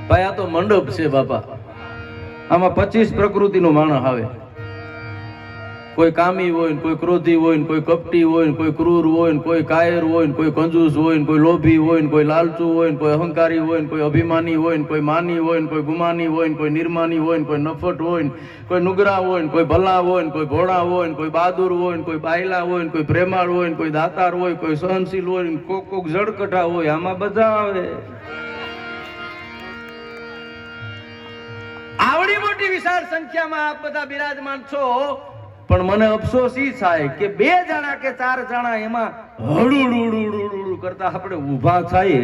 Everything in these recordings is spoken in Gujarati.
ભાઈ આ તો મંડપ છે બાપા, આમાં 25 પ્રકૃતિનો માણસ આવે. કોઈ કામી હોય ને, કોઈ ક્રોધી હોય ને, કોઈ કપટી હોય ને, કોઈ ક્રૂર હોય ને, કોઈ કાયર હોય ને, કોઈ કંજૂસ હોય ને, કોઈ લોભી હોય ને, કોઈ લાલચુ હોય ને, કોઈ અહંકારી હોય ને, કોઈ અભિમાની હોય ને, કોઈ માની હોય ને, કોઈ ગુમાની હોય ને, કોઈ નિર્માની હોય ને, કોઈ નફટ હોય ને, કોઈ નુગરા હોય ને, કોઈ ભલા હોય ને, કોઈ ભોળા હોય ને, કોઈ બહાદુર હોય ને, કોઈ બાયલા હોય ને, કોઈ પ્રેમાળ હોય ને, કોઈ દાતાર હોય, કોઈ સહનશીલ હોય ને, કોક જડકટા હોય. આમાં બધા આવે. આવડી મોટી વિશાળ સંખ્યામાં આપ બધા બિરાજમાન છો, પણ મને અફસોસ ઈ થાય કે 2 જણા કે 4 જણા એમાં હળુડુડુડુડુ કરતા આપણે ઊભા થાય.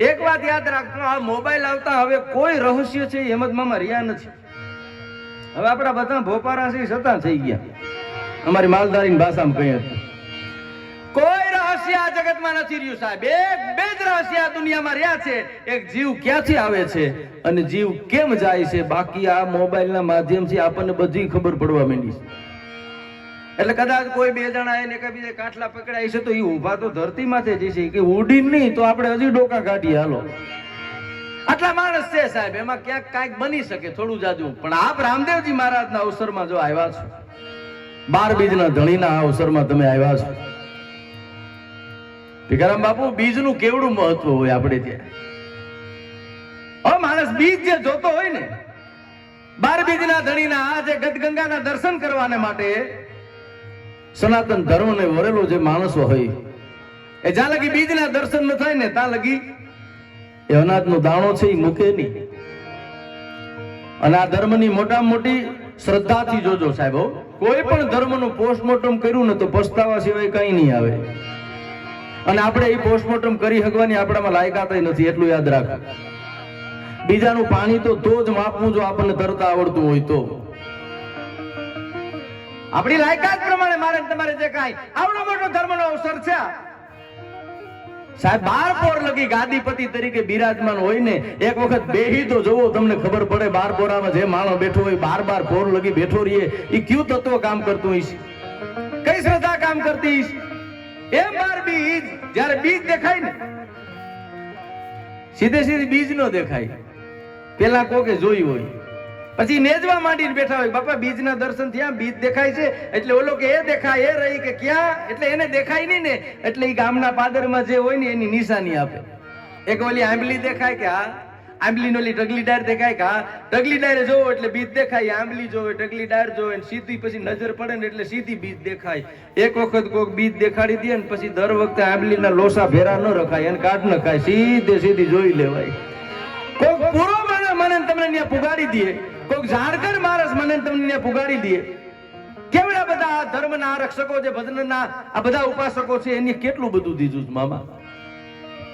એક વાત યાદ રાખજો, આ મોબાઈલ આવતા હવે કોઈ રહસ્ય છે હેમંતમામા રહ્યા નથી. હવે આપણા બધા ભોપારા છે સતા થઈ ગયા. અમારી માલધારીની ભાષામાં કહીએ કોઈ રહસ્ય આ જગતમાં નથી રહ્યું સાહેબ. બે જ રહસ્ય આ દુનિયામાં રહ્યા છે. એક જીવ ક્યાંથી આવે છે અને જીવ કેમ જાય છે. બાકી આ મોબાઈલના માધ્યમથી આપણને બધી ખબર પડવા માંડી છે. એટલે કદાચ કોઈ 2 જણા એને કઈ કાટલા પકડાય છે તો એ ઊભા તો ધરતી માથે જશે કે ઉડી નહીં તો આપણે હજી ડોકા કાઢીએ. હાલો, આટલા માણસ છે સાહેબ, એમાં ક્યાંક કાંઈક બની શકે થોડું જાજુ. પણ આપ રામદેવજી મહારાજના અવસરમાં જો આવ્યા છો, 12 બીજના ધણીના અવસરમાં તમે આવ્યા છો. ભીખારામ બાપુ, બીજનું કેવડું મહત્વ હોય આપણે ત્યાં. હવે માણસ બીજ જે જોતો હોય ને, 12 બીજના ધણીના આ જે ગદગંગાના દર્શન કરવાને માટે સનાતન ધર્મને વરેલો જે માણસો હોય, એ જ્યાં લગી બીજના દર્શન ન થાય ને ત્યાં લગી એ અનાજનો દાણો છે એ મૂકે નહીં. અને આ ધર્મની મોટામાં મોટી શ્રદ્ધાથી જોજો સાહેબ. કોઈ પણ ધર્મનું પોસ્ટમોર્ટમ કર્યું ને તો પસ્તાવા સિવાય કઈ નહીં આવે. અને આપણે એ પોસ્ટમોર્ટમ કરી શકવાની આપણામાં લાયકાત નથી, એટલું યાદ રાખ. બીજાનું પાણી તો જ માપવું જો આપણને તરતા આવડતું હોય તો. આપણી લાયકાત પ્રમાણે મારે તમારે જે કાંઈ આવડો મોટો ધર્મનો અવસર છે સાહેબ, 12 પોર લગી ગાદીપતિ તરીકે બિરાજમાન હોય ને, એક વખત બેહી તો જોવો, તમને ખબર પડે 12 પોરામાં જે માણસ બેઠો હોય 12 પોર લગી બેઠો રહીએ, એ કયું તત્વ કામ કરતું હોય, કઈ શ્રદ્ધા કામ કરતી. એમ 12 બીજ, જ્યારે બીજ દેખાય ને સીધે સીધી બીજ નો દેખાય. પેલા કોકે જોયું હોય, પછી નેજવા માંડીને બેઠા હોય, બાપા બીજના દર્શન થયા, બીજ દેખાય છે. એટલે ઓલો કે એ દેખાય, એ રહી કે ક્યાં, એટલે એને દેખાય નહીં ને, એટલે એ ગામના પાદરમાં જે હોય ને એની નિશાની આપે. એક ઓલી આંબલી દેખાય કે હા, આંબલી નો ટગલી ડાળ દેખાય કે હા, ટગલી ડાળે જોવો એટલે બીજ દેખાય, આંબલી જોવે, ટગલી ડાળ જોવે, સીધી પછી નજર પડે ને એટલે સીધી બીજ દેખાય. એક વખત કોઈક બીજ દેખાડી દે ને પછી દર વખતે આંબલીના લોસા ભેરા ન રખાય, એને કાઢ નખાય, સીધે સીધી જોઈ લેવાય. કોઈક પૂરો મને તમને ત્યાં પુગાડી દે, કોઈક જાણકાર માણસ મને તમને ત્યાં પુગાડી દે. કેવડા બધા ધર્મના આરક્ષકો છે, ભજનના આ બધા ઉપાસકો છે, એને કેટલું બધું દીધું મામા.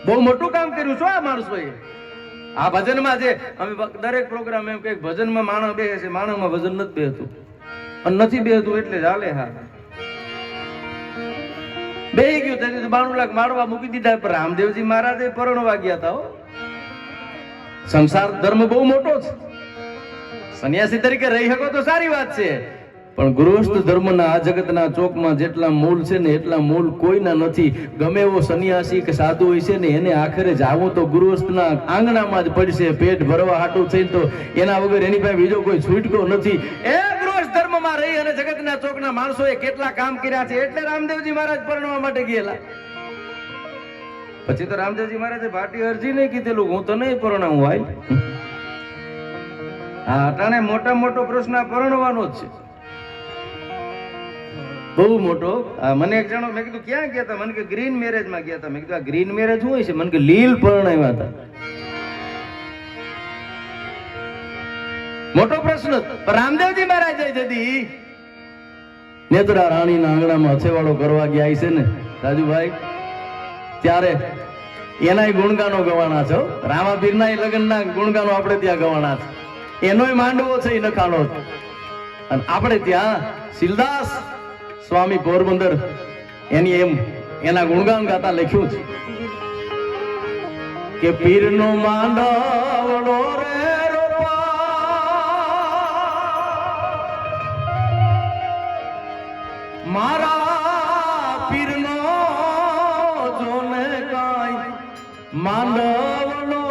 બહુ મોટું કામ કર્યું છો આ માણસોએ. આ ભજનમાં છે, અમે દરેક પ્રોગ્રામ એમ કે ભજનમાં માણસ બેસે છે, માણસમાં ભજન નથી બેહતું, અને નથી બેહતું એટલે ચાલે. હા, બેહી ગયું તો 92 લાખ માળવા મૂકી દીધા. પણ રામદેવજી મહારાજે પરણવા ગયા હતા. સંસાર ધર્મ બહુ મોટો છે. સંન્યાસી તરીકે રહી શકો તો સારી વાત છે, પણ ગૃહસ્થ ધર્મના આ જગતના ચોકમાં જેટલા મૂળ છે ને એટલા મૂળ કોઈના નથી. ગમે એવો સંન્યાસી કે સાધુ હોય છે ને એને આખરે જાવું તો ગૃહસ્થના આંગણામાં જ પડશે. પેટ ભરવા હાટું થઈ તો એના વગર એની પાસે બીજો કોઈ છૂટકો નથી. એ ગૃહસ્થ ધર્મમાં રહી અને જગતના ચોકના માણસોએ કેટલા કામ કર્યા છે, એટલે રામદેવજી મહારાજ પરણવા માટે ગયેલા. પછી તો રામદેવજી મહારાજે ભાટી અરજી નહીં કીધેલું, હું તો નહીં પરણાવું ભાઈ. હા, અટાણે મોટા મોટો પ્રશ્ન પરણવાનો જ છે, બહુ મોટો. મને એક જણો, મેં કીધું ક્યાં ગયા હતા, મને કે ગ્રીન મેરેજ માં ગયા હતા. મેં કીધું આ ગ્રીન મેરેજ શું હોય છે? મને કે લીલ પરણાવ્યા હતા. મોટો પ્રશ્ન. રામદેવજી મહારાજ જદી નેત્રા રાણીના આંગણામાં અથેવાળો કરવા ગયા છે ને રાજુભાઈ, ત્યારે એનાય ગુણગાનો ગવાના છો. રામાપીરના લગ્નના ગુણગાનો આપણે ત્યાં ગવાના છે. એનોય માંડવો છે એ નખાનો. અને આપણે ત્યાં શિલદાસ સ્વામી પોરબંદર એની એમ એના ગુણગાન ગાતા લખ્યું છે કે પીરનો માંડવડો રે મારા પીરનો જોને કાંઈ માંડવડો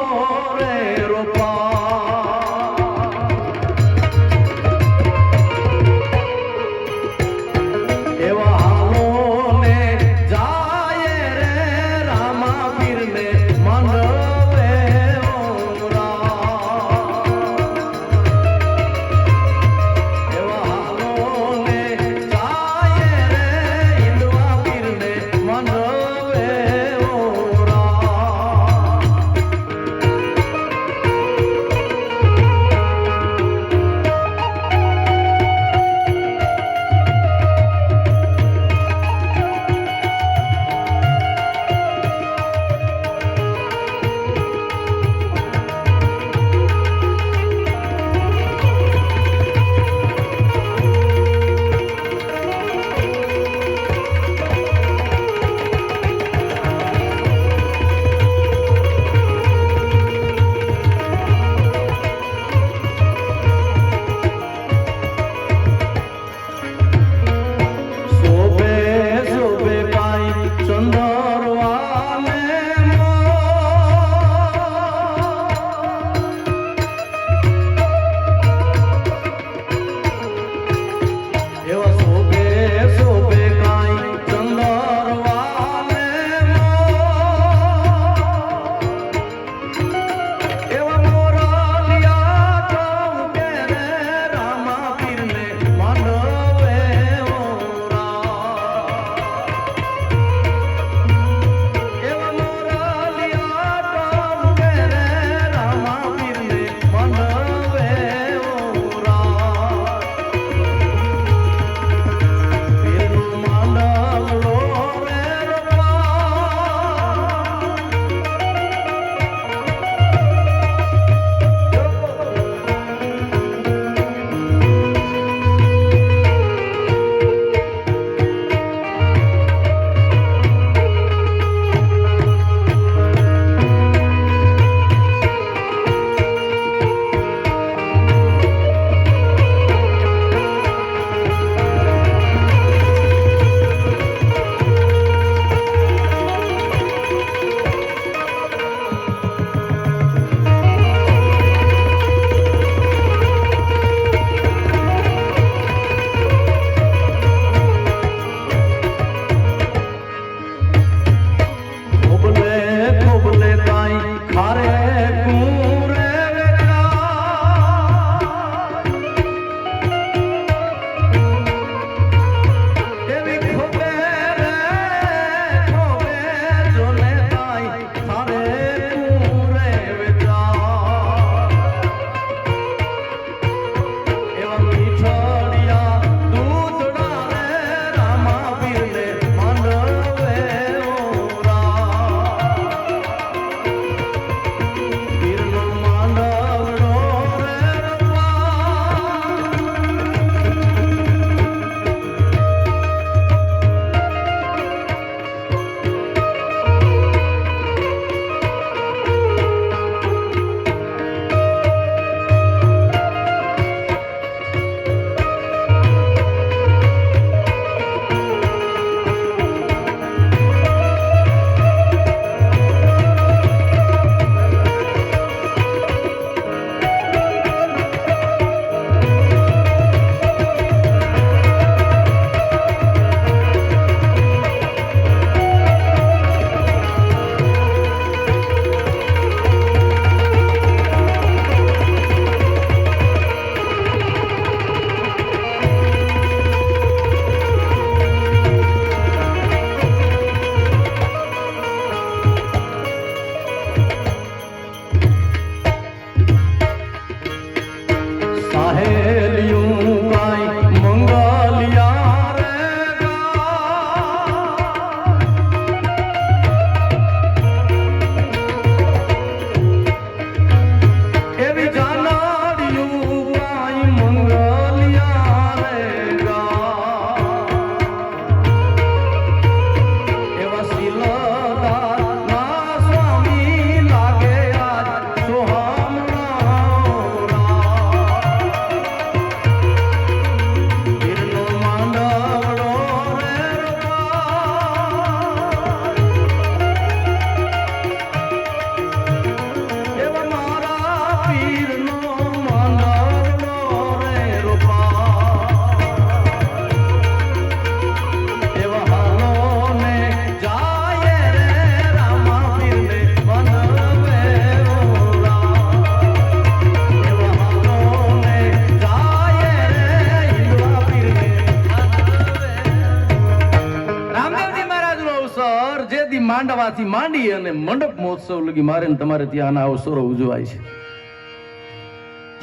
દાવાથી માંડી અને મંડપ મહોત્સવ લગી મારે ને તમારે ત્યાં આના અવસરો ઉજવાય છે.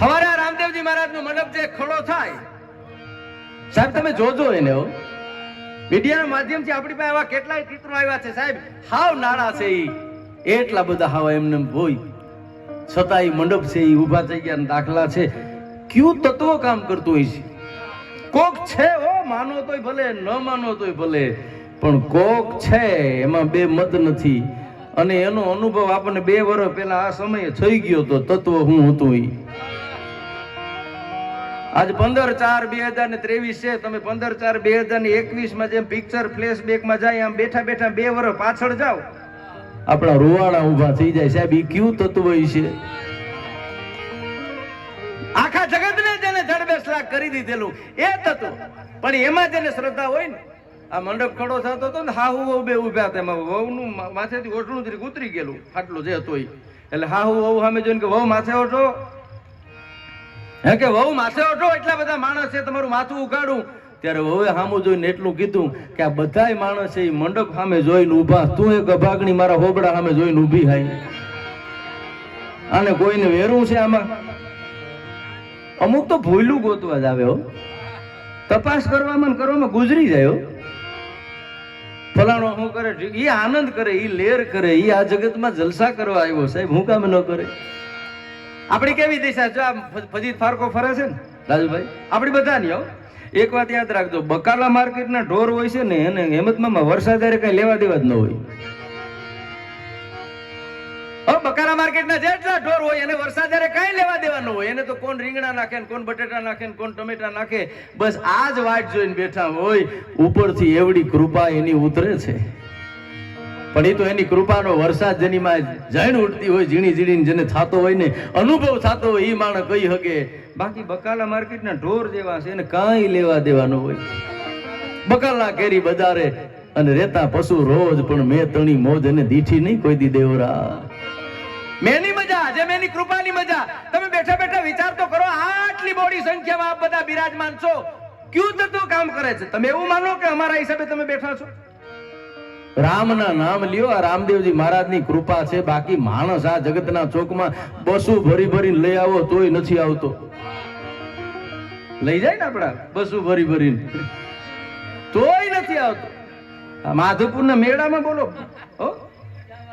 હવારે રામદેવજી મહારાજ નો મંડપ જે ખડો થાય સાહેબ, તમે જોજો એને. મીડિયાના માધ્યમથી આપણી પાસે આવા કેટલાય ચિત્રો આવ્યા છે સાહેબ, હાવ નાળા છે ઈ, એટલા બધા હાવ એમને હોય છતાં ઈ મંડપ છે ઈ ઊભા થઈ ગયા દાખલા છે. ક્યુ તત્વો કામ કરતું હોય છે. કોક છે ઓ, માનો તોય ભલે ન માનો તોય ભલે, પણ કોક છે એમાં બે મત નથી. અને એનો અનુભવ આપણને 2 વર્ષ પહેલા આ સમયે થઈ ગયો તો તત્વ હું હતું ઈ. આજ 15/4/2023 છે. તમે 15/4/2021 માં જેમ પિક્ચર ફ્લેશબેક માં જાય આમ બેઠા બેઠા 2 વર્ષ પાછળ જાઓ, આપણા રૂવાડા ઊભા થઈ જાય સાહેબ. ઈ ક્યુ તત્વ છે? આખા જગતને જેને જડબેસલાક કરી દીધેલું એ તત્વ. પણ એમાં જેને શ્રદ્ધા હોય ને, આ મંડપ ખડો થતો હતો ને, હાહુ વહુ બે ઉભા હતા, એમાં વહુનું માથેથી ઓઢણું જરીક ઉતરી ગયેલું, આટલું જે હતો એટલે હાહુ વહુ સામે જોઈને કે વહુ માથે ઓઢો, હે કે વહુ માથે ઓઢો, એટલા બધા માણસ છે તમારું માથું ઉગાડું. ત્યારે વહુએ સામું જોઈને એટલું કીધું કે આ બધાય માણસ છે એ મંડપ સામે જોઈને ઉભા, તું એક અભાગણી મારા હોબડા સામે જોઈને ઊભી હાઈ. આને કોઈને વેરું છે આમાં? અમુક તો ભૂલું ગોતવા જ આવે હો, તપાસ કરવામાં ગુજરી જાય. ફલાણો શું કરે, એ આનંદ કરે, એ લેર કરે, એ આ જગતમાં જલસા કરવા આવ્યો સાહેબ, હું કામ ન કરે? આપણી કેવી દિશા જો આ ફજીત ફારકો ફરે છે ને રાજુભાઈ, આપણી બધાની હો. એક વાત યાદ રાખજો, બકાલા માર્કેટના ઢોર હોય છે ને એને હેમતમાં વરસાદ કઈ લેવા દેવા જ ન હોય. બકાલા માર્કેટના જેટલા ઢોર હોય એને વરસાદ કઈ લેવા દેવા ન હોય. એને તો કોણ રીંગણા નાખે ને કોણ બટેટા નાખે ને કોણ ટમેટા નાખે, બસ આ જ વાટ જોઈને બેઠા હોય. ઉપરથી એવડી કૃપા એની ઉતરે છે, પણ એ તો એની કૃપાનો વરસાદ જેની માં જૈન ઉઠતી હોય, ઝીણી ઝીણી જેને થતો હોય ને અનુભવ થતો હોય એ માણસ કહી શકે. બાકી બકાલા માર્કેટના ઢોર જેવા છે એને કાંઈ લેવા દેવા ન હોય. બકાલા કેરી બજારે અને રેતા પશુ રોજ, પણ મેં તણી મોજ અને દીઠી નહીં કોઈ દી દેવરા. મેની મજા, જેમ એની કૃપાની મજા. તમે બેઠા બેઠા વિચાર તો કરો, આટલી મોટી સંખ્યામાં આપ બધા બિરાજમાન છો, ક્યુ તત્વ કામ કરે છે? તમે એવું માનો કે અમારા હિસાબે તમે બેઠા છો? રામના નામ લ્યો, આ રામદેવજી મહારાજની કૃપા છે. બાકી માણસ આ જગતના ચોકમાં બસું ભરી ભરીને લઈ આવો તોય નથી આવતો. લઈ જાય ને આપડા બસું ભરી ભરીને તોય નથી આવતો. આ માધવપુરના મેળામાં બોલો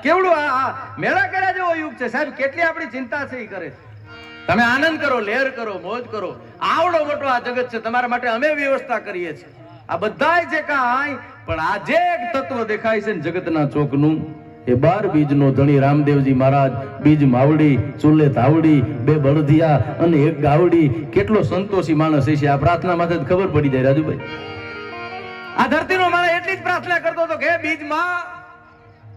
કેવડું આ મેળા કર્યા જેવો યુગ છે સાહેબ. કેટલી આપણી ચિંતા છે એ કરે. તમે આનંદ કરો, લહેર કરો, મોજ કરો. આવડો મોટો આ જગત છે, તમારા માટે અમે વ્યવસ્થા કરીએ છીએ. આ બધાય છે કાંઈ, પણ આ જે એક તત્વ દેખાય છે ને જગતના ચોકનું, એ 12 બીજનો ધણી રામદેવજી મહારાજ. બીજ માવડી, ચૂલે તાવડી, 2 બળદિયા અને 1 ગાવડી. કેટલો સંતોષી માણસ છે. આ પ્રાર્થના માંથી ખબર પડી જાય રાજુભાઈ. આ ધરતીનો માણસ એટલી જ પ્રાર્થના કરતો હતો કે બીજમાં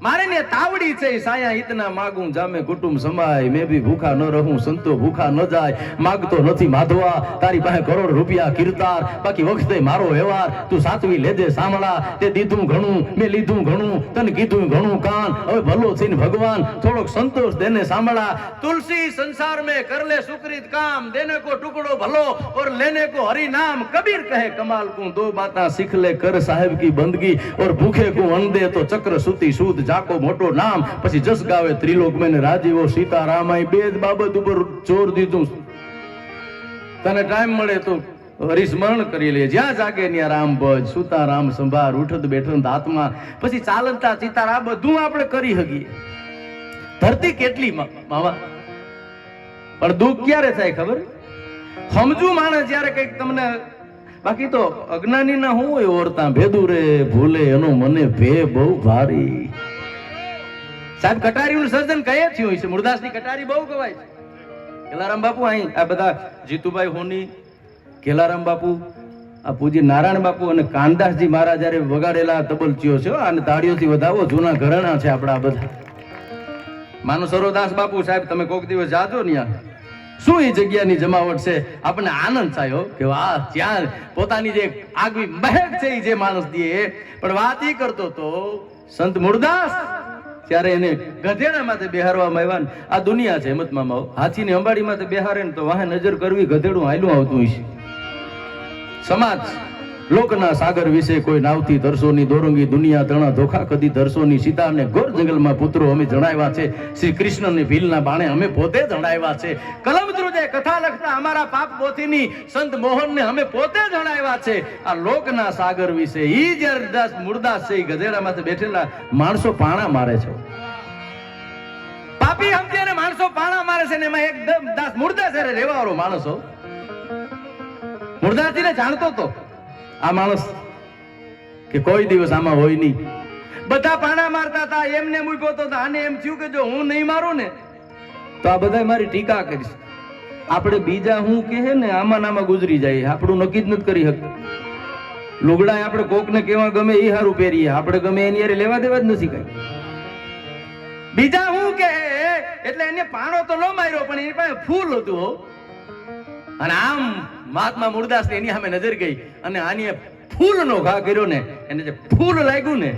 મારે ને તાવડી છે, સાયા ઇતના માગું જામે કુટુંબ સમાય, મેં ભી ભૂખા ન રહું સંતો ભૂખા ન જાય. માગતો નથી માધવા તારી પાસે કરોડ રૂપિયા કીર્તાર, બાકી વખતે મારો વ્યવહાર તું સાચવી લેજે સાંભળા. તે દીધું ઘણું મેં લીધું ઘણું, તને કીધું ઘણું કાન. હવે ભલો થઈને ભગવાન થોડોક સંતોષ દેને સાંભળા. તુલસી સંસાર में कर ले सुकृत काम, देने को टुकड़ो भलो और लेने को हरि नाम. कबीर कहे कमाल को 2 बातें सीख ले, कर साहेब की बंदगी और भूखे को अन्न दे तो चक्र सूती सूद जाको मोटो नाम. પછી જસ ગાવે ત્રિલોક મેં રાજીવો સીતારામ. આ 2 બાબત ઉપર જોર દીધું. તને ટાઈમ મળે તો હરિસ્મરણ કરી લે, જ્યાં જાગે ત્યાં રામ ભજ, સુતા રામ સંભાર, ઉઠત બેઠત આત્મા. પછી ચાલતા ચિતાર આ બધું આપણે કરી શકીએ. ધરતી કેટલી માવા, પણ દુઃખ ક્યારે થાય ખબર? સમજુ માણસ જયારે કઈક તમને. બાકી તો અજ્ઞાની ના હું હોય ઓરતા ભેદું રે ભૂલે એનો મને ભે બહુ ભારી. સાહેબ કટારીનું સર્જન કયે થયું છે? મુરદાસની કટારી બહુ ગવાય છે. કેલારામ બાપુ અહીં આ બધા જીતુભાઈ હોની, કેલારામ બાપુ, આ પૂજ્ય નારાયણ બાપુ અને કાનદાસજી મહારાજ જયારે વગાડેલા તબલચીઓ છે, આને તાળીઓથી વધાવો. જૂના ઘરાણા છે આપણા બધા. માનો સરોદાસ બાપુ સાહેબ, તમે કોક દિવસ જાજો ને યાર, શું એ જગ્યાની જમાવટ છે. આપણને આનંદ થાય કે વાહ, ત્યાં પોતાની જે આગવી મહેક છે એ જે માણસ દે. પણ વાત એ કરતો તો સંત મુરદાસ, ત્યારે એને ગધેડા માથે બેહારવામાં આવ્યા. આ દુનિયા છે હેમતમાં, હાથીની અંબાડી માથે બેહારે ને તો વાહે નજર કરવી, ગધેડું હાલ્યું આવતું હોય છે. સમાજ લોકના સાગર વિશે કોઈ નાવતી તરસોની દોરંગી દુનિયા તણા ધોખા કદી તરસોની સીતાને ઘોર જંગલમાં પુત્રો અમે જણાવ્યા છે શ્રી કૃષ્ણને ભીલના બાણે અમે પોતે જણાવ્યા છે કલમ ધ્રુજે કથા લખતા અમારા પાપ પોથીની સંત મોહનને અમે પોતે જણાવ્યા છે આ લોકના સાગર વિશે ઈ જ્યારે મુરદાસ છે ગધેડામાંથી બેઠેલા માણસો પાણા મારે છે પાપી સમજે ને માણસો પાણા મારે છે ને એમાં એકદમ દાસ મુરદાસ રહેવા વાળો માણસો મુરદાસજીને જાણતો તો આ માણસ કે કોઈ દિવસ આમાં હોય નહીં બધા પાણા મારતા હતા એમને મૂક્યો તો આને એમ થયું કે જો હું નહીં મારું ને તો આ બધા મારી ટીકા કરીશ આપણે બીજા હું કહે ને આમાં નામાં ગુજરી જાય આપણું નક્કી જ નથી કરી શકતા લુગડા આપણે કોકને કેવા ગમે એ હારું પહેરીએ આપણે ગમે એની હારે લેવા દેવા જ નથી કઈ બીજા હું કે એટલે એને પાણો તો ન માર્યો પણ એની પાસે ફૂલ હતું અને આમ મહાત્મા મુરદાસ એની સામે નજર ગઈ અને આની ફૂલનો ઘા કર્યો ને એને જે ફૂલ લાગ્યું ને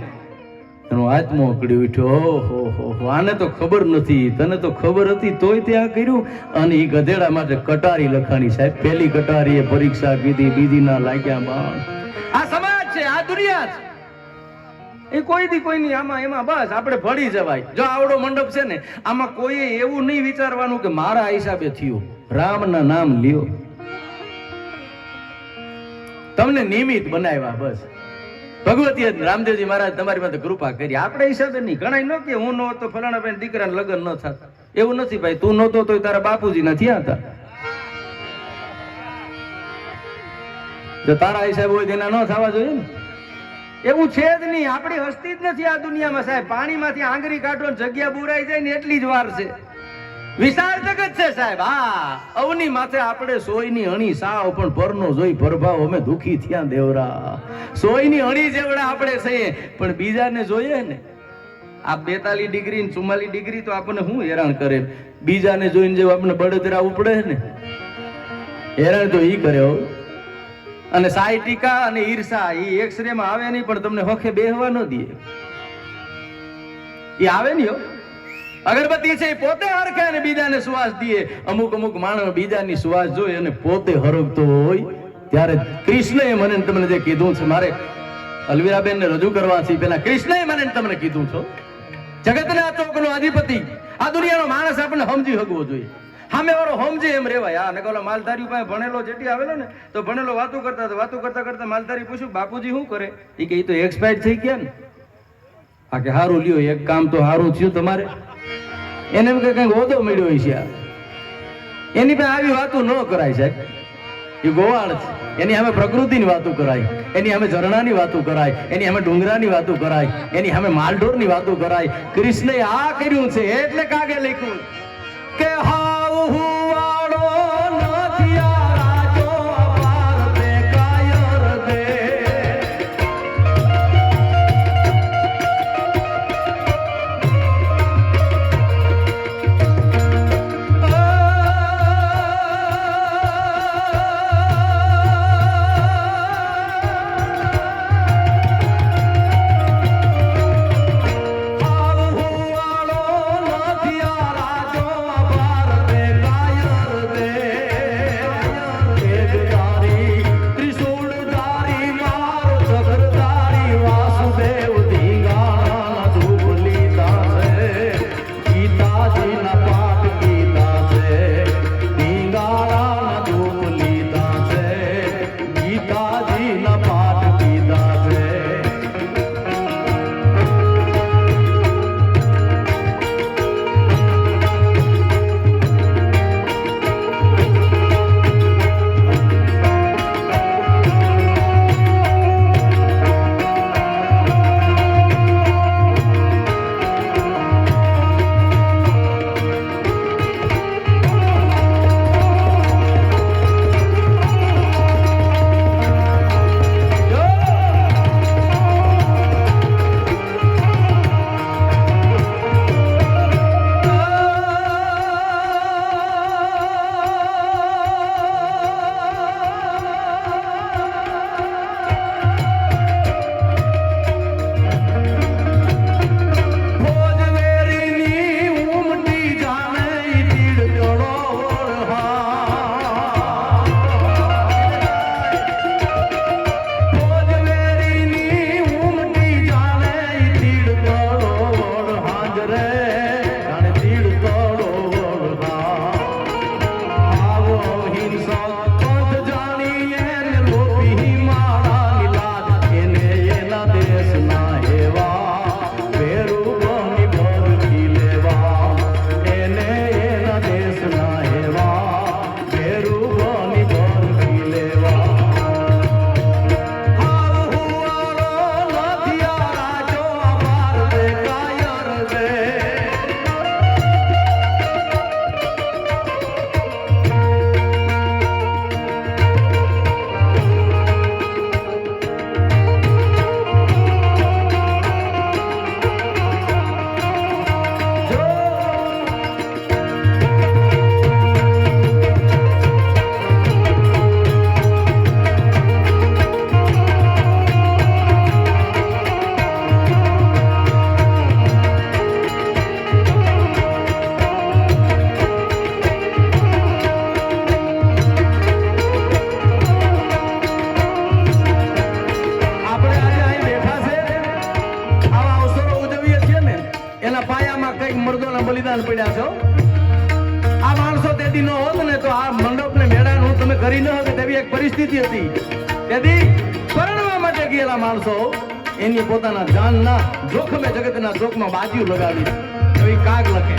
એનો આત્મો કડી ઉઠ્યો ઓહો આને તો ખબર નથી તને તો ખબર હતી તોય ત્યાં કર્યું અને એ ગધેડા માટે કટારી લખાણી સાહેબ પહેલી કટારીએ પરીક્ષા કીધી બીજી ના લાગ્યા બાણ આ સમાજ છે આ દુનિયા છે એ કોઈ દી કોઈની આમાં એમાં બસ આપણે ભળી જવાય જો આવડો મંડપ છે ને આમાં કોઈએ એવું નહીં વિચારવાનું કે મારા હિસાબે થયું રામના નામ લ્યો તમને નિમિત્ત બનાવ્યા બસ ભગવતી રામદેવજી મહારાજ તમારી માટે કૃપા કરી આપણે હિસાબે નહીં ઘણા ન કે હું નહોતો ફલાણા ભાઈ દીકરાને લગ્ન ન થતા એવું નથી ભાઈ તું નહોતો તો તારા બાપુજી ના થયા હતા જો તારા હિસાબે હોય તેના ન થવા જોઈએ ને એવું છે જ નહીં આપણી હસ્તી જ નથી આ દુનિયામાં સાહેબ પાણીમાંથી આંગળી કાઢો જગ્યા બુરાઈ જાય ને એટલી જ વાર છે વિશાળ જગત છે સાહેબ હા અવની માથે આપણે સોયની અણી સાવ પણ પરનો જોઈ પ્રભાવ અમે દુખી થયા દેવરા સોયની અણી જેવડા આપણે છીએ પણ બીજાને જોઈએ ને આ 42 ડિગ્રી 44 ડિગ્રી તો આપણને શું હેરાન કરે બીજાને જોઈને જેવું આપણે બળતરા ઉપડે ને હેરાન તો ઈ કરે અને સાઈ ટીકા અને ઈર્ષા ઈ એક્સરે માં આવે નહીં પણ તમને હોખે બેહવા ન દે ઈ આવે નહીં અગરબત્તી છે પોતે હરખે અને બીજાને સુવાસ દે અમુક માણસ બીજાની સુવાસ જોઈ અને પોતે હરખતો હોય ત્યારે કૃષ્ણએ મને તમને જે કીધું છે મારે અલવીરાબેન ને રજૂ કરવા છે પેલા કૃષ્ણએ મને તમને કીધું છો જગતના ચોકનો અધિપતિ આ દુનિયાનો માણસ આપણે સમજી શકવો જોઈએ સામે વાળો સમજે એમ રેવાય આ નકલો માલધારી પાસે ભણેલો જેટી આવેલો ને તો ભણેલો વાતો કરતા માલધારી પૂછ્યું બાપુજી શું કરે એ કે તો એક્સપાયર થઈ ગયા ને આ કે હારું લ્યો એક કામ તો હારું થયું તમારે એને એમ કઈ હોદો મળ્યો છે એની પાસે આવી વાતો ન કરાય સાહેબ એ ગોવાળ છે એની સામે પ્રકૃતિની વાતો કરાય એની સામે ઝરણાની વાતો કરાય એની સામે ડુંગરાની વાતો કરાય એની સામે માલઢોરની વાતો કરાય કૃષ્ણએ આ કર્યું છે એટલે કાગે લખ્યું કે હાવ હુવાડો નથી આ રાજો અપાર તે કાયર દે હાવ હુવાડો નથી આ રાજો અપાર દી નો હોત ને તો આ મંડપ ને મેળાનું તમે કરી ન હોત તેવી એક પરિસ્થિતિ હતી. તેથી પરણવા માટે ગયેલા માણસો એની પોતાના જાનના જોખમે જગતના ચોકમાં બાજીઓ લગાવી એવી કાગ લખે.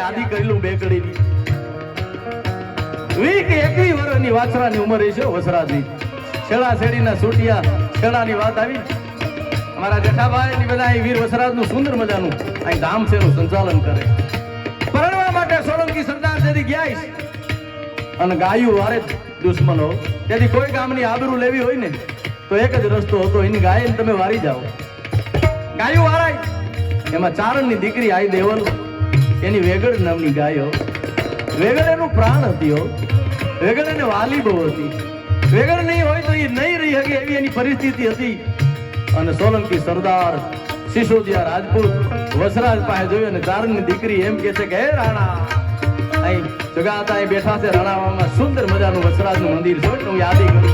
આદિ કરેલું બેકડીની 21 વર્ષની વાછરાની ઉંમર છે વસરાજી. છેડા છેડીના સૂટિયા છેડાની વાત આવી. અમારા જેઠાભાઈ ની બધા વીર વસરાજનું સુંદર મજાનું અહીં ધામ છે એનું સંચાલન કરે. પરણવા માટે સોલંકી સરદાર જેથી ગયા અને ગાયું વારે દુશ્મનો. તેથી કોઈ ગામની આબરૂ લેવી હોય ને તો એક જ રસ્તો હતો, એની ગાય તમે વારી જાઓ. ગાયું વારાય. એમાં ચારણની દીકરી આઈ દેવલ, એની વેગડ નામની ગાયો. વેગડ એનું પ્રાણ હતી. વેગડ એને વાલી બહુ હતી. વેગડ નહીં હોય તો એ નહીં રહી શકે એવી એની પરિસ્થિતિ હતી. અને સોલંકી સરદાર સિસોદિયા રાજપૂત વસરાજ પાસે જોયું અને ચારણની દીકરી એમ કે છે કે હે રાણા, અહીં જગાતા અહીં બેઠા છે રાણાવામાં સુંદર મજાનું વસરાજનું મંદિર છે, હું યાદી કરું.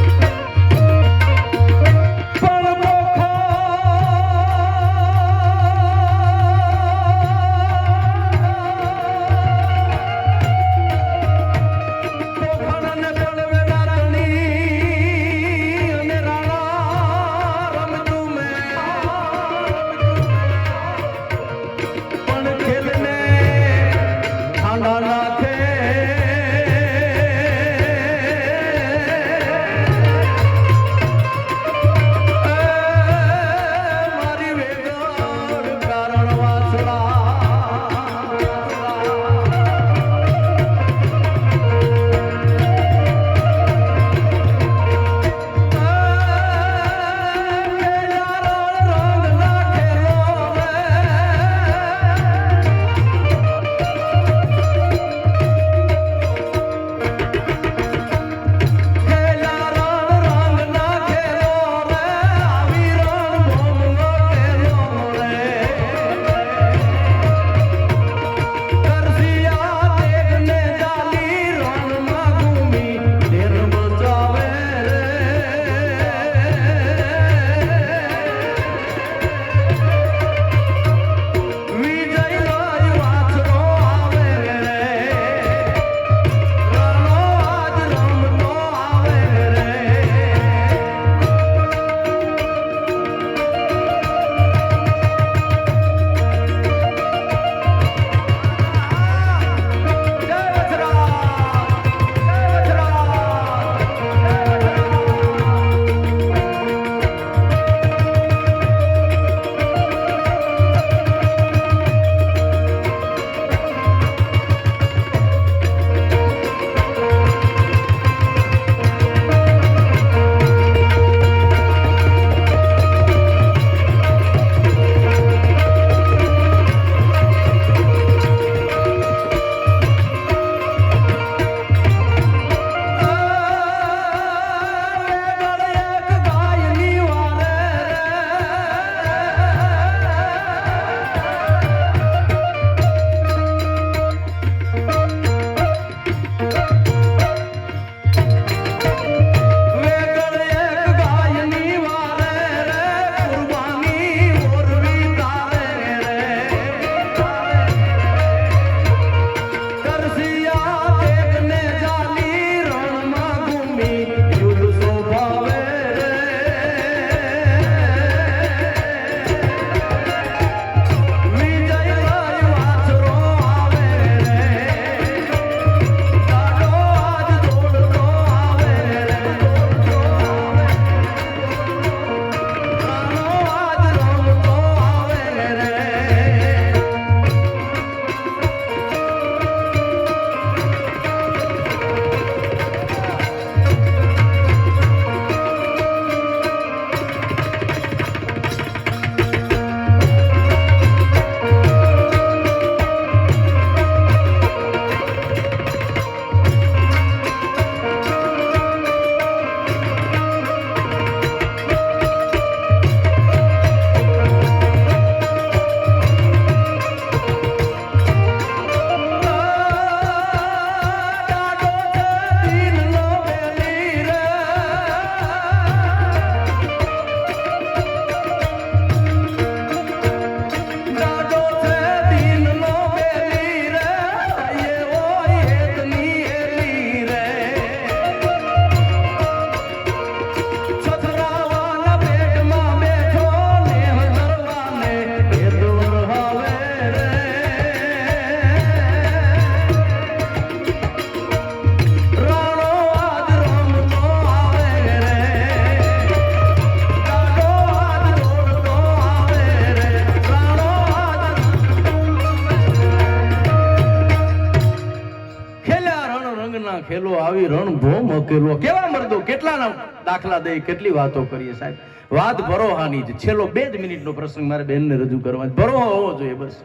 રંગના ખેલો આવી રણભોમ અકેલો. કેવા મર્દો કેટલાના દાખલા દે, કેટલી વાતો કરીએ સાહેબ. વાત ભરોહાની જ. છેલ્લો 2 જ મિનિટનો પ્રસંગ મારે બેનને રજૂ કરવા. ભરોહો હોવો જોઈએ બસ.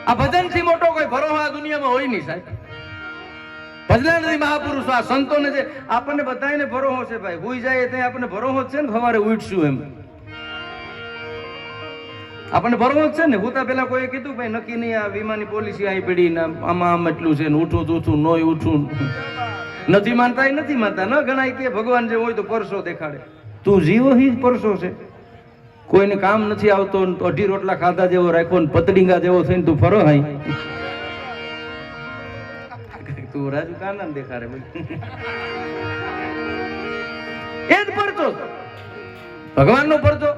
આ ભજનથી મોટો કોઈ ભરોહો આ દુનિયામાં હોય નહીં સાહેબ. ભજનાનંદી મહાપુરુષો આ સંતોને જે આપણને બધાને ભરોહો છે ભાઈ, હુઈ જાય ત્યાં આપણને ભરોહો જ છે ને સવારે ઉઠશું એમ. આપણને ભરોહો જ છે ને. હુતા પેલા કોઈ કીધું ભાઈ નક્કી નહીં આ વીમાની પોલિસી અહીં પડી ને આમાં આમ એટલું છે ને ઉઠું ઉઠું નોય ઉઠું. નથી માનતા નથી માનતા ન ગણાય કે ભગવાન જે હોય તો પરસો દેખાડે. તું જીવો હી જ પરસો છે. કોઈને કામ નથી આવતો, 2 રોટલા ખાધા જેવો રાખ્યો ને પતડીંગા જેવો થઈને તું ફરો હાઈ. તું રાજુ કાના દેખાડે ભાઈ. એ જ પરચો ભગવાનનો પરચો.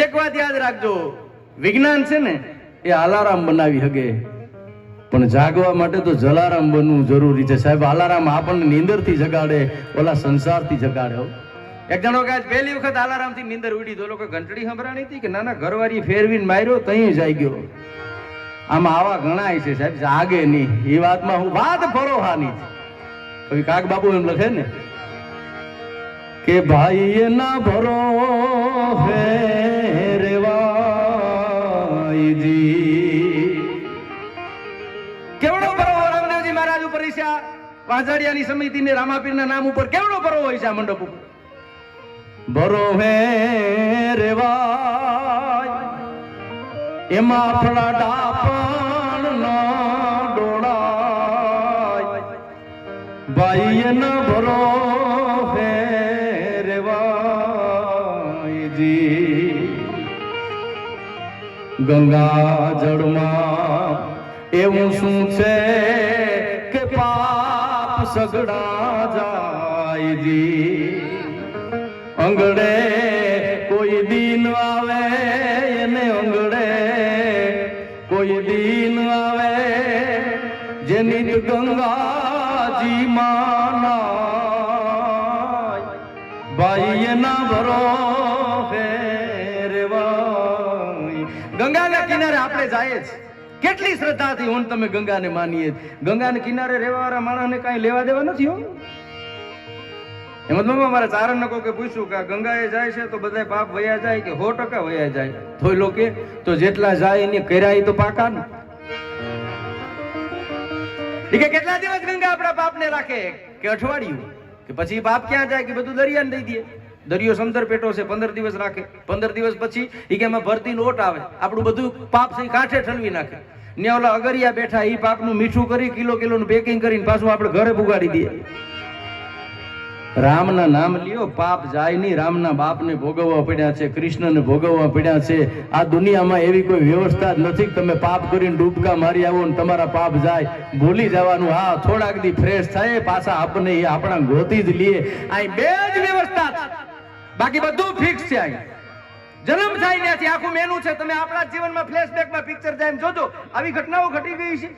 એક વાત યાદ રાખજો, વિજ્ઞાન છે ને એ અલાર્મ બનાવી શકે, પણ જાગવા માટે તો જલારામ બનવું જરૂરી છે સાહેબ. અલાર્મ આપણને નીંદરથી જગાડે, ઓલા સંસારથી જગાડે. એક જણો કે પહેલી વખત અલાર્મથી નીંદર ઉડી તો લોકો ઘંટડી સંભળાણી હતી કે નાના ઘરવાળી ફેરવીને માર્યો તઈ જાગ્યો. આમાં આવા ઘણા છે સાહેબ, જાગે નહીં. એ વાતમાં હું વાત ભરોહાની છે. કાક બાપુ એમ લખે ને કે ભાઈ એના ભરોહે રેવાઈજી. કેવડો ભરોહો રામદેવજી મહારાજ ઉપર છે. વાંઝડિયાની સમિતિને રામાપીરના નામ ઉપર કેવડો ભરોહો હોય છે આ મંડપ ઉપર. ભરોહે રેવાય એમાં ફળા ડાપણ ન ડોળાય. ભાઈ એના ભરોહે રેવાયજી. ગંગા જળમાં એવું શું છે કે પાપ સગડા જાયજી. અંગડે કોઈ દીન આવે એને અંગડે કોઈ દીન આવે જેની ગંગાજી માનાય. ભાઈ એના ભરોહે રેવાય. ગંગાના કિનારે આપણે જાય છે કેટલી શ્રદ્ધાથી હું તમે ગંગાને માનીએ. ગંગાને કિનારે રહેવાવાળા માણસને કાંઈ લેવા દેવા નથી હો. એમાં મારા ચારણ કે પૂછ્યું કે ગંગાએ જાય છે તો બધા પાપ વયા જાય કે 100% વયા જાય. થોય લોકો તો જેટલા જાય એને કર્યા તો પાકા ને. કેટલા દિવસ ગંગા આપણા પાપને રાખે કે અઠવાડિયું કે પછી પાપ ક્યાં જાય કે બધું દરિયાને દઈ દે. દરિયો સમંદર પેટો છે, 15 દિવસ રાખે. 15 દિવસ પછી એમાં ભરતી લોટ આવે, આપણું બધું પાપ છે કાંઠે ઠલવી નાખે. ને ઓલા અગરિયા બેઠા એ પાપનું મીઠું કરી કિલોનું પેકિંગ કરીને પાછું આપણે ઘરે પુગાડી દઈએ. રામના નામ લ્યો પાપ જાય નહીં. રામના બાપને ભોગવવા પડ્યા છે, કૃષ્ણને ભોગવવા પડ્યા છે. આ દુનિયામાં એવી કોઈ વ્યવસ્થા જ નથી કે તમે પાપ કરીને ડૂબકા મારી આવો ને તમારા પાપ જાય. ભૂલી જવાનું. હા, થોડાક દી ફ્રેશ થાય પાછા આપણે એ આપણા ગોતી જ લઈએ. અહીં 2 જ વ્યવસ્થા છે, બાકી બધું ફિક્સ છે. અહીં જન્મ થાય ત્યાંથી આખું મેનુ છે. તમે આપણા જીવનમાં ફ્લેશબેકમાં પિક્ચર જાય જોજો, આવી ઘટનાઓ ઘટી ગઈ છે.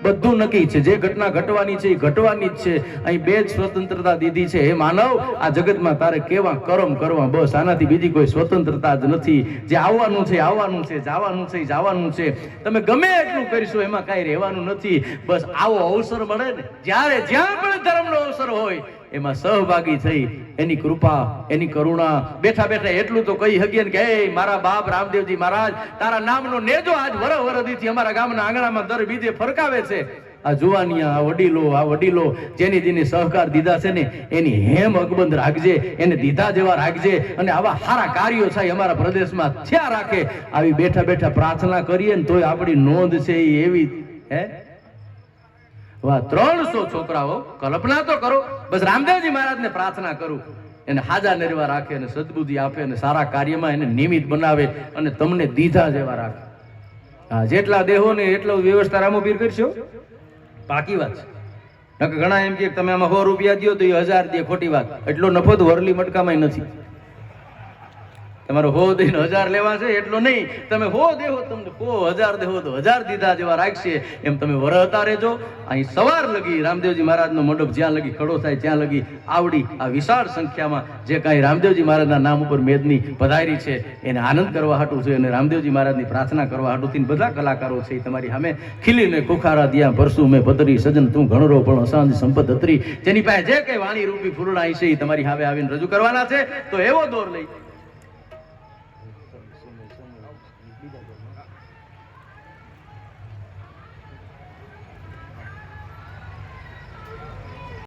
બધું નક્કી છે. જે ઘટના ઘટવાની છે એ ઘટવાની જ છે. અહીં 2 જ સ્વતંત્રતા દીધી છે. હે માનવ, આ જગતમાં તારે કેવા કર્મ કરવા, બસ આનાથી બીજી કોઈ સ્વતંત્રતા જ નથી. જે આવવાનું છે આવવાનું છે, જવાનું છે જવાનું છે. તમે ગમે એટલું કરીશું એમાં કાંઈ રહેવાનું નથી. બસ આવો અવસર મળે ને જ્યારે જ્યાં પણ ધર્મનો અવસર હોય એમાં સહભાગી થઈ એની કૃપા એની કરુણા બેઠા બેઠા એટલું તો કહી શકીએ કે હે મારા બાપ રામદેવજી મહારાજ, તારા નામનો નેજો આજ વરદીથી અમારા ગામના આંગણામાં દર બીજે ફરકાવે છે. આ જુવાનિયા, આ વડીલો જેની સહકાર દીધા છે ને એની હેમ અકબંધ રાખજે, એને દીધા જેવા રાખજે. અને આવા સારા કાર્યો છે અમારા પ્રદેશમાં થયા રાખે. આવી બેઠા બેઠા પ્રાર્થના કરીએ ને તોય આપણી નોંધ છે એવી. હે વાહ, 300 છોકરાઓ, કલ્પના તો કરો. બસ રામદેવજી મહારાજને પ્રાર્થના કરું એને હાજા નિર્વા રાખે અને સદબુદ્ધિ આપે અને સારા કાર્યમાં એને નિમિત્ત બનાવે અને તમને દીધા જેવા રાખે. હા, જેટલા દેહો ને એટલો વ્યવસ્થા રામોપીર કરશો પાકી વાત છે. ઘણા એમ કે તમે આમાં 100 રૂપિયા દો તો એ 1000 દે, ખોટી વાત. એટલો નફો તો વરલી મટકામાં નથી. તમારો 100 દઈને 1000 લેવા છે એટલો નહીં, તમે 100 દેહો તમને 1000 દેહો તો 1000 દીધા જેવા રાખશે. એમ તમે વરહતા રહેજો. અહીં સવાર લગી રામદેવજી મહારાજનો મંડપ જ્યાં લગી ખડો થાય ત્યાં લગી આવડી આ વિશાળ સંખ્યામાં જે કાંઈ રામદેવજી મહારાજના નામ ઉપર મેદની પધારી છે એને આનંદ કરવા હાટું છે અને રામદેવજી મહારાજની પ્રાર્થના કરવા હાટુથી બધા કલાકારો છે એ તમારી સામે ખીલીને ખુખારા દિયા ભરસું મેં પતરી સજન તું ઘણરો પણ અસાંજ સંપત અતરી, જેની પાસે જે કઈ વાણી રૂપી ફૂલડા છે એ તમારી સામે આવીને રજૂ કરવાના છે. તો એવો દોર લઈ